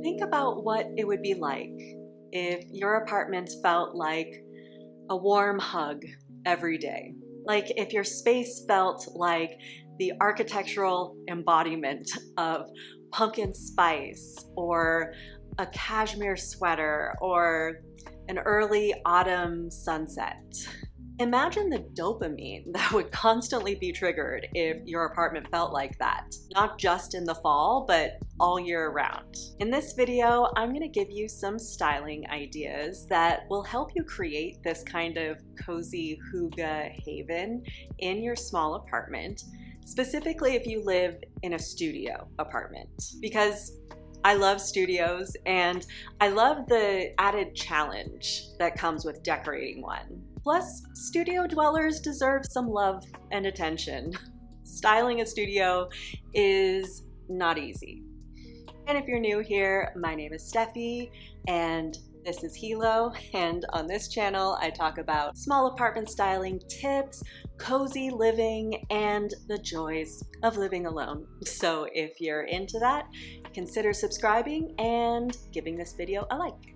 Think about what it would be like if your apartment felt like a warm hug every day. Like if your space felt like the architectural embodiment of pumpkin spice or a cashmere sweater or an early autumn sunset. Imagine the dopamine that would constantly be triggered if your apartment felt like that, not just in the fall, but all year round. In this video, I'm gonna give you some styling ideas that will help you create this kind of cozy hygge haven in your small apartment, specifically if you live in a studio apartment. Because I love studios and I love the added challenge that comes with decorating one. Plus, studio dwellers deserve some love and attention. Styling a studio is not easy. And if you're new here, my name is Steffi and this is Hilo, and on this channel I talk about small apartment styling tips, cozy living, and the joys of living alone. So if you're into that, consider subscribing and giving this video a like.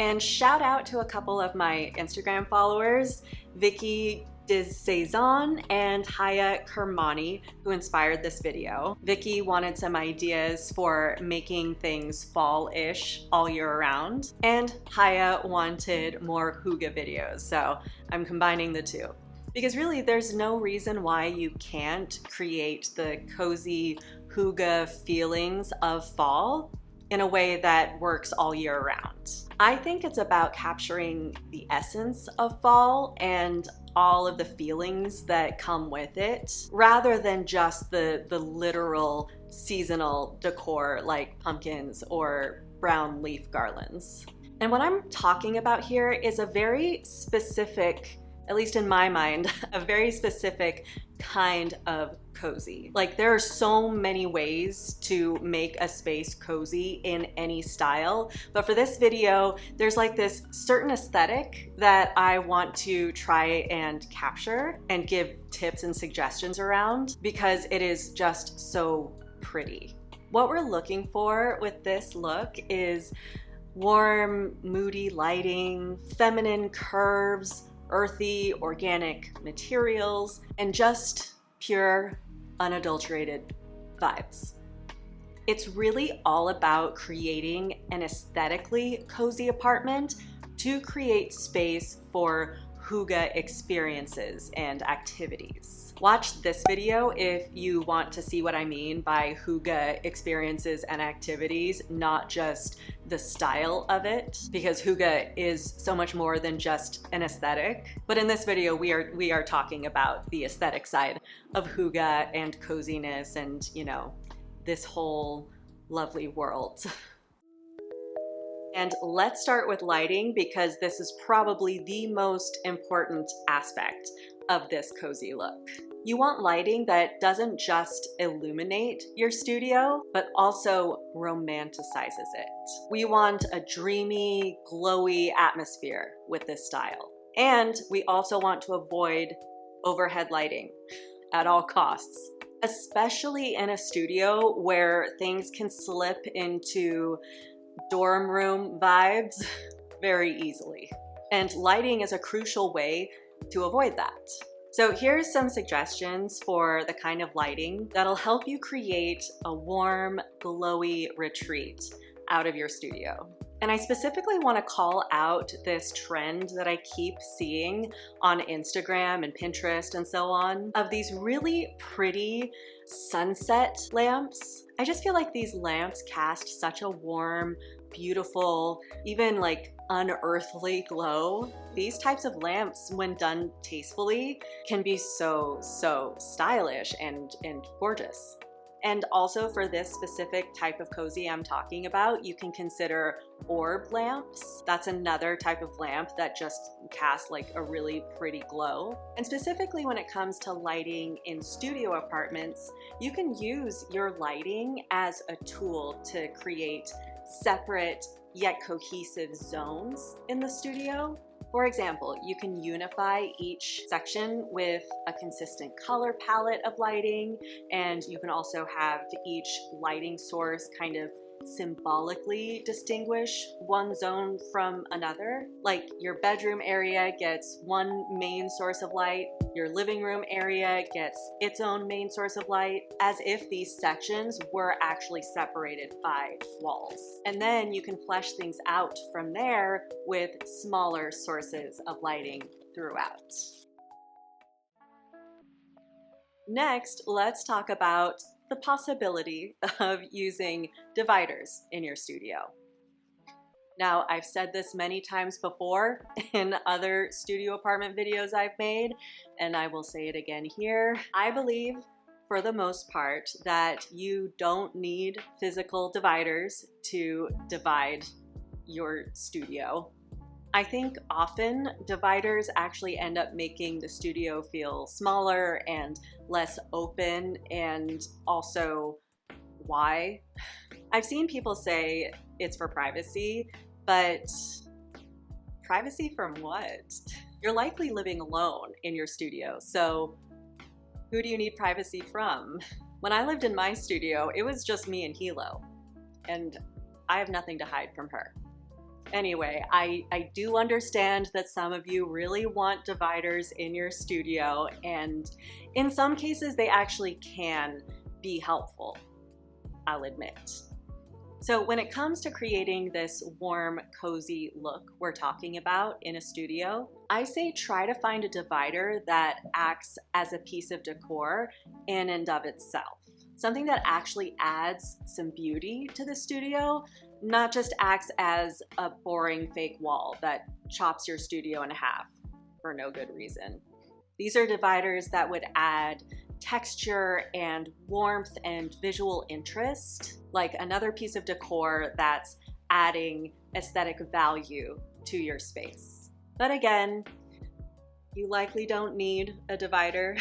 And shout out to a couple of my Instagram followers, Vicky Saison and Hygge Kermani, who inspired this video. Vicky wanted some ideas for making things fall-ish all year round, and Hygge wanted more hygge videos, so I'm combining the two. Because really, there's no reason why you can't create the cozy hygge feelings of fall in a way that works all year round. I think it's about capturing the essence of fall and all of the feelings that come with it, rather than just the literal seasonal decor like pumpkins or brown leaf garlands. And what I'm talking about here is a very specific, at least in my mind, a very specific kind of cozy. Like there are so many ways to make a space cozy in any style, but for this video, there's like this certain aesthetic that I want to try and capture and give tips and suggestions around because it is just so pretty. What we're looking for with this look is warm, moody lighting, feminine curves, earthy, organic materials, and just pure, unadulterated vibes. It's really all about creating an aesthetically cozy apartment to create space for hygge experiences and activities. Watch this video if you want to see what I mean by hygge experiences and activities, not just the style of it, because hygge is so much more than just an aesthetic. But in this video, we are talking about the aesthetic side of hygge and coziness and, you know, this whole lovely world. And let's start with lighting because this is probably the most important aspect of this cozy look. You want lighting that doesn't just illuminate your studio, but also romanticizes it. We want a dreamy, glowy atmosphere with this style. And we also want to avoid overhead lighting at all costs, especially in a studio where things can slip into dorm room vibes very easily. And lighting is a crucial way to avoid that. So here's some suggestions for the kind of lighting that'll help you create a warm, glowy retreat out of your studio. And I specifically want to call out this trend that I keep seeing on Instagram and Pinterest and so on, of these really pretty sunset lamps. I just feel like these lamps cast such a warm, beautiful, even like unearthly glow. These types of lamps, when done tastefully, can be so stylish and gorgeous. And also for this specific type of cozy I'm talking about, you can consider orb lamps. That's another type of lamp that just casts like a really pretty glow. And specifically when it comes to lighting in studio apartments, you can use your lighting as a tool to create separate yet cohesive zones in the studio. For example, you can unify each section with a consistent color palette of lighting, and you can also have each lighting source kind of symbolically distinguish one zone from another. Like your bedroom area gets one main source of light, your living room area gets its own main source of light, as if these sections were actually separated by walls. And then you can flesh things out from there with smaller sources of lighting throughout. Next, let's talk about the possibility of using dividers in your studio. Now, I've said this many times before in other studio apartment videos I've made, and I will say it again here. I believe, for the most part, that you don't need physical dividers to divide your studio. I think often dividers actually end up making the studio feel smaller and less open, and also why? I've seen people say it's for privacy, but privacy from what? You're likely living alone in your studio, so who do you need privacy from? When I lived in my studio, it was just me and Hilo, and I have nothing to hide from her. Anyway, I do understand that some of you really want dividers in your studio, and in some cases they actually can be helpful, I'll admit. So when it comes to creating this warm, cozy look we're talking about in a studio, I say try to find a divider that acts as a piece of decor in and of itself. Something that actually adds some beauty to the studio, not just acts as a boring fake wall that chops your studio in half for no good reason. These are dividers that would add texture and warmth and visual interest, like another piece of decor that's adding aesthetic value to your space. But again, you likely don't need a divider.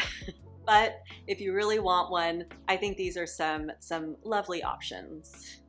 But if you really want one, I think these are some lovely options.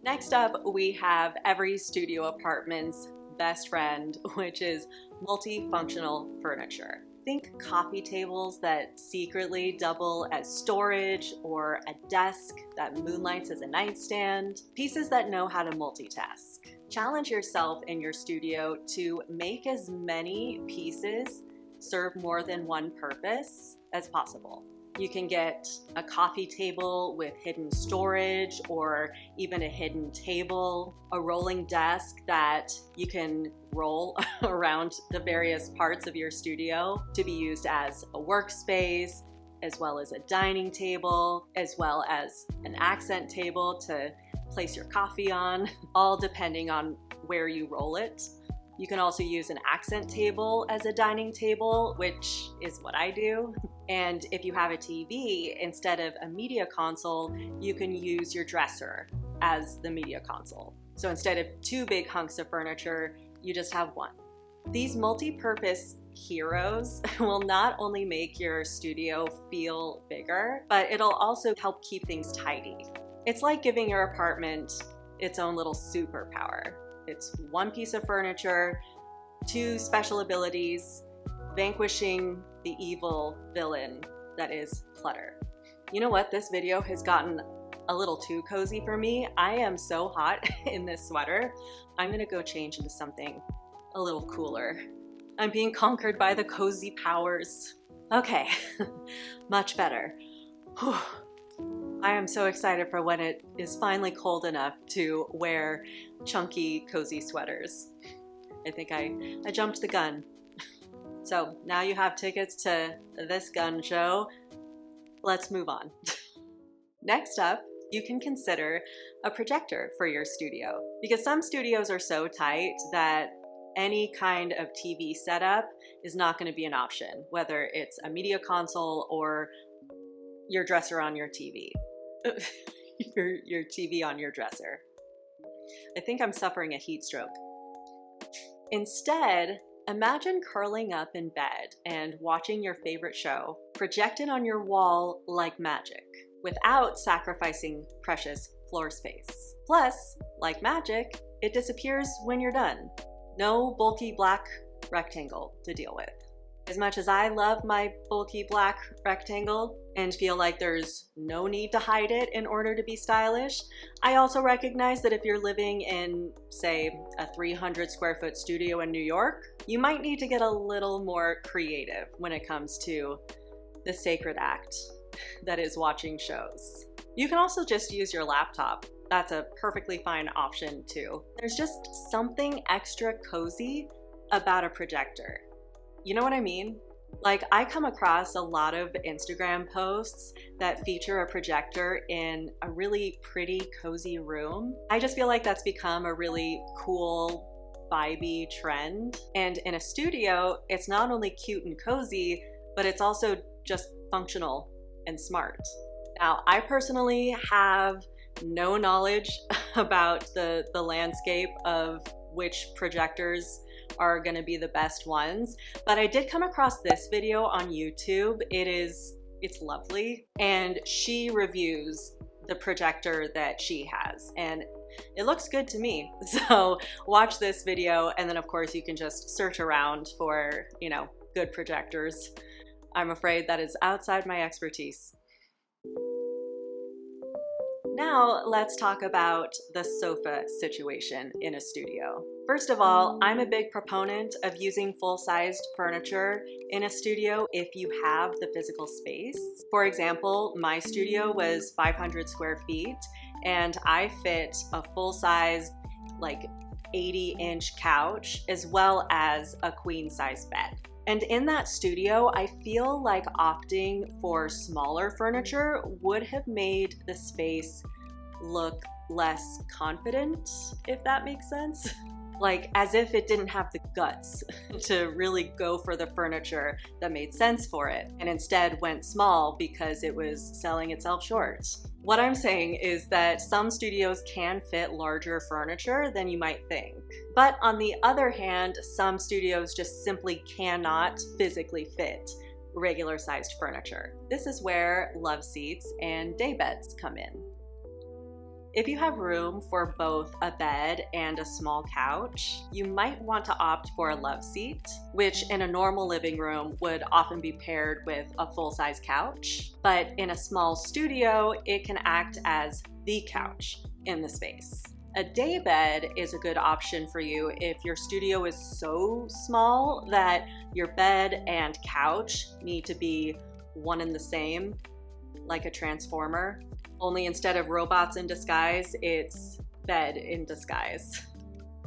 Next up, we have every studio apartment's best friend, which is multifunctional furniture. Think coffee tables that secretly double as storage, or a desk that moonlights as a nightstand, pieces that know how to multitask. Challenge yourself in your studio to make as many pieces serve more than one purpose as possible. You can get a coffee table with hidden storage, or even a hidden table, a rolling desk that you can roll around the various parts of your studio to be used as a workspace, as well as a dining table, as well as an accent table to place your coffee on, all depending on where you roll it. You can also use an accent table as a dining table, which is what I do. And if you have a TV, instead of a media console, you can use your dresser as the media console. So instead of two big hunks of furniture, you just have one. These multi-purpose heroes will not only make your studio feel bigger, but it'll also help keep things tidy. It's like giving your apartment its own little superpower. It's one piece of furniture, two special abilities, vanquishing the evil villain that is clutter. You know what? This video has gotten a little too cozy for me. I am so hot in this sweater. I'm gonna go change into something a little cooler. I'm being conquered by the cozy powers. Okay, much better. Whew. I am so excited for when it is finally cold enough to wear chunky, cozy sweaters. I think I jumped the gun. So now you have tickets to this gun show. Let's move on. Next up, you can consider a projector for your studio, because some studios are so tight that any kind of TV setup is not going to be an option, whether it's a media console or your dresser on your TV. your TV on your dresser. I think I'm suffering a heat stroke. Instead, imagine curling up in bed and watching your favorite show projected on your wall like magic, without sacrificing precious floor space. Plus, like magic, it disappears when you're done. No bulky black rectangle to deal with. As much as I love my bulky black rectangle and feel like there's no need to hide it in order to be stylish, I also recognize that if you're living in, say, a 300 square foot studio in New York, you might need to get a little more creative when it comes to the sacred act that is watching shows. You can also just use your laptop. That's a perfectly fine option too. There's just something extra cozy about a projector. You know what I mean? Like, I come across a lot of Instagram posts that feature a projector in a really pretty, cozy room. I just feel like that's become a really cool, vibey trend. And in a studio, it's not only cute and cozy, but it's also just functional and smart. Now, I personally have no knowledge about the landscape of which projectors are going to be the best ones, but I did come across this video on YouTube. It's lovely, and she reviews the projector that she has, and it looks good to me. So watch this video, and then of course you can just search around for, you know, good projectors. I'm afraid that is outside my expertise. Now let's talk about the sofa situation in a studio. First of all, I'm a big proponent of using full-sized furniture in a studio if you have the physical space. For example, my studio was 500 square feet and I fit a full-size, like 80-inch couch as well as a queen-size bed. And in that studio, I feel like opting for smaller furniture would have made the space look less confident, if that makes sense. Like, as if it didn't have the guts to really go for the furniture that made sense for it, and instead went small because it was selling itself short. What I'm saying is that some studios can fit larger furniture than you might think. But on the other hand, some studios just simply cannot physically fit regular sized furniture. This is where love seats and daybeds come in. If you have room for both a bed and a small couch, you might want to opt for a love seat, which in a normal living room would often be paired with a full-size couch. But in a small studio, it can act as the couch in the space. A daybed is a good option for you if your studio is so small that your bed and couch need to be one and the same, like a transformer. Only instead of robots in disguise, it's bed in disguise.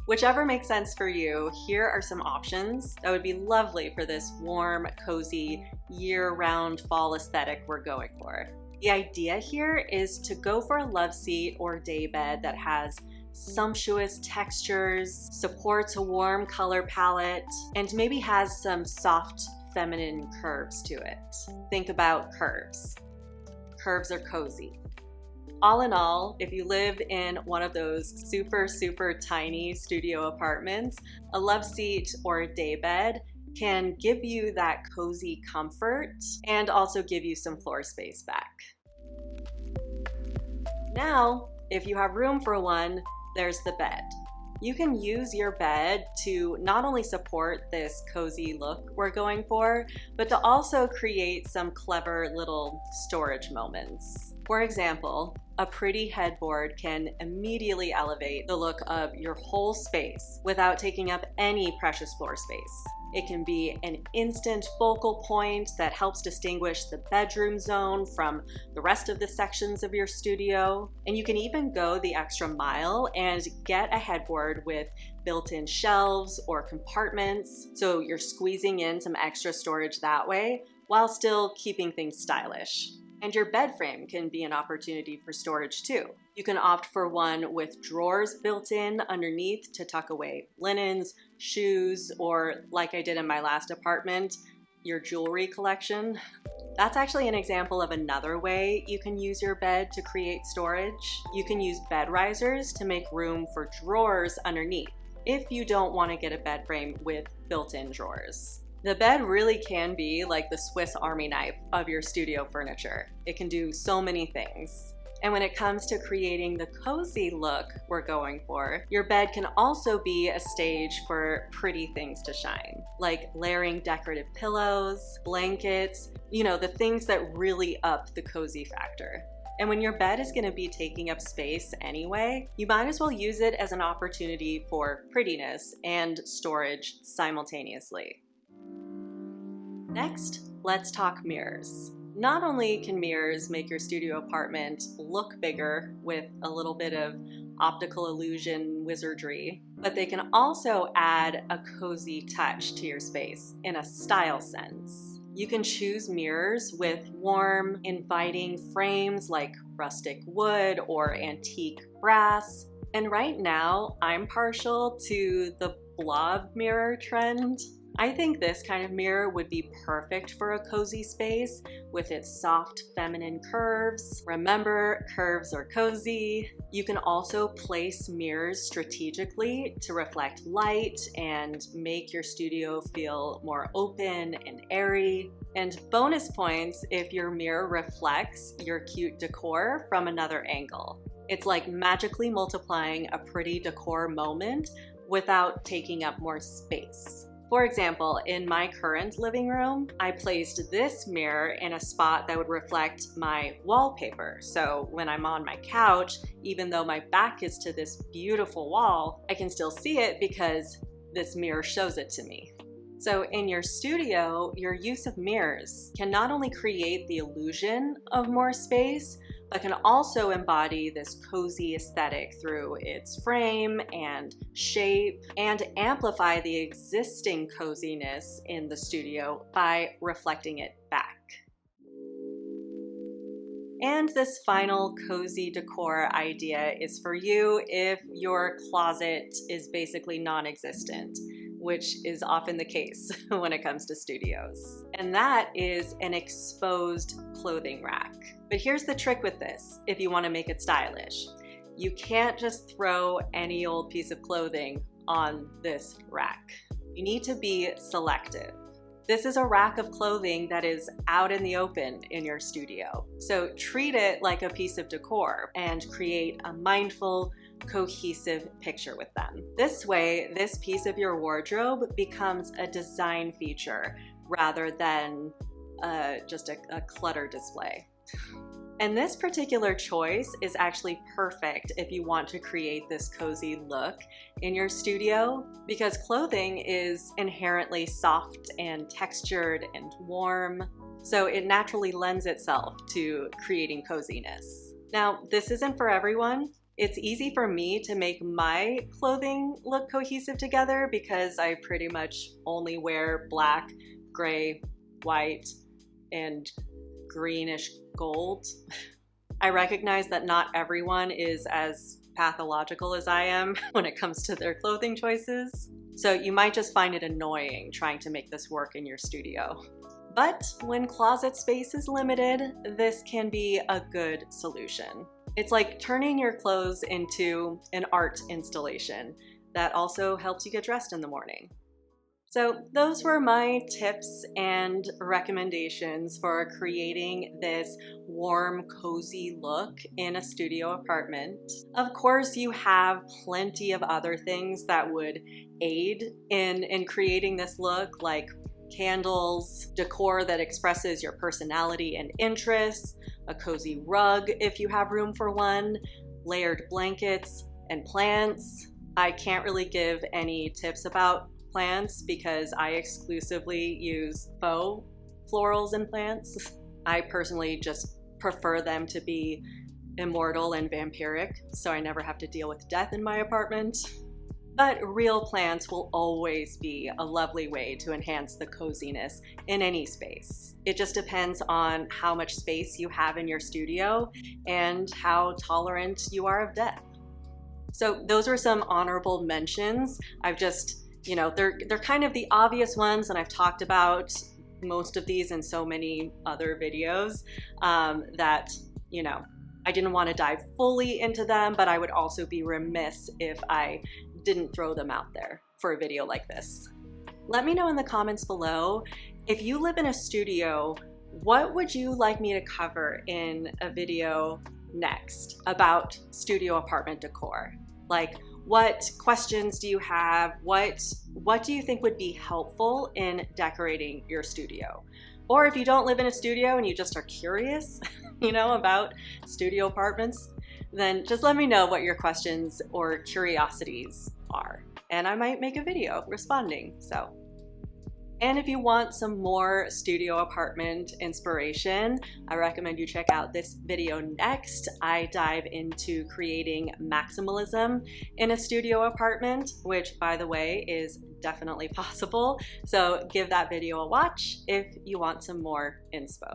Whichever makes sense for you, here are some options that would be lovely for this warm, cozy, year-round fall aesthetic we're going for. The idea here is to go for a love seat or daybed that has sumptuous textures, supports a warm color palette, and maybe has some soft feminine curves to it. Think about curves. Curves are cozy. All in all, if you live in one of those super, super tiny studio apartments, a love seat or a daybed can give you that cozy comfort and also give you some floor space back. Now, if you have room for one, there's the bed. You can use your bed to not only support this cozy look we're going for, but to also create some clever little storage moments. For example, a pretty headboard can immediately elevate the look of your whole space without taking up any precious floor space. It can be an instant focal point that helps distinguish the bedroom zone from the rest of the sections of your studio. And you can even go the extra mile and get a headboard with built-in shelves or compartments, so you're squeezing in some extra storage that way while still keeping things stylish. And your bed frame can be an opportunity for storage too. You can opt for one with drawers built in underneath to tuck away linens, shoes, or like I did in my last apartment, your jewelry collection. That's actually an example of another way you can use your bed to create storage. You can use bed risers to make room for drawers underneath if you don't want to get a bed frame with built-in drawers. The bed really can be like the Swiss Army knife of your studio furniture. It can do so many things. And when it comes to creating the cozy look we're going for, your bed can also be a stage for pretty things to shine, like layering decorative pillows, blankets, the things that really up the cozy factor. And when your bed is going to be taking up space anyway, you might as well use it as an opportunity for prettiness and storage simultaneously. Next, let's talk mirrors. Not only can mirrors make your studio apartment look bigger with a little bit of optical illusion wizardry, but they can also add a cozy touch to your space in a style sense. You can choose mirrors with warm, inviting frames like rustic wood or antique brass. And right now, I'm partial to the blob mirror trend. I think this kind of mirror would be perfect for a cozy space with its soft feminine curves. Remember, curves are cozy. You can also place mirrors strategically to reflect light and make your studio feel more open and airy. And bonus points if your mirror reflects your cute decor from another angle. It's like magically multiplying a pretty decor moment without taking up more space. For example, in my current living room, I placed this mirror in a spot that would reflect my wallpaper. So when I'm on my couch, even though my back is to this beautiful wall, I can still see it because this mirror shows it to me. So in your studio, your use of mirrors can not only create the illusion of more space, but can also embody this cozy aesthetic through its frame and shape and amplify the existing coziness in the studio by reflecting it back. And this final cozy decor idea is for you if your closet is basically non-existent, which is often the case when it comes to studios. And that is an exposed clothing rack. But here's the trick with this, if you want to make it stylish. You can't just throw any old piece of clothing on this rack. You need to be selective. This is a rack of clothing that is out in the open in your studio. So treat it like a piece of decor and create a mindful, cohesive picture with them. This way, this piece of your wardrobe becomes a design feature rather than just a clutter display. And this particular choice is actually perfect if you want to create this cozy look in your studio, because clothing is inherently soft and textured and warm, so it naturally lends itself to creating coziness. Now, this isn't for everyone. It's easy for me to make my clothing look cohesive together because I pretty much only wear black, gray, white, and greenish gold. I recognize that not everyone is as pathological as I am when it comes to their clothing choices, so you might just find it annoying trying to make this work in your studio. But when closet space is limited, this can be a good solution. It's like turning your clothes into an art installation that also helps you get dressed in the morning. So those were my tips and recommendations for creating this warm, cozy look in a studio apartment. Of course, you have plenty of other things that would aid in creating this look, like candles, decor that expresses your personality and interests, a cozy rug if you have room for one, layered blankets, and plants. I can't really give any tips about plants because I exclusively use faux florals and plants. I personally just prefer them to be immortal and vampiric, so I never have to deal with death in my apartment. But real plants will always be a lovely way to enhance the coziness in any space. It just depends on how much space you have in your studio and how tolerant you are of death. So those are some honorable mentions. I've just, they're kind of the obvious ones, and I've talked about most of these in so many other videos that, I didn't want to dive fully into them, but I would also be remiss if I didn't throw them out there for a video like this. Let me know in the comments below, if you live in a studio, what would you like me to cover in a video next about studio apartment decor. Like, what questions do you have? What do you think would be helpful in decorating your studio? Or if you don't live in a studio and you just are curious, you know, about studio apartments, then just let me know what your questions or curiosities are, and I might make a video responding. And if you want some more studio apartment inspiration, I recommend you check out this video next. I dive into creating maximalism in a studio apartment, which, by the way, is definitely possible. So give that video a watch if you want some more inspo.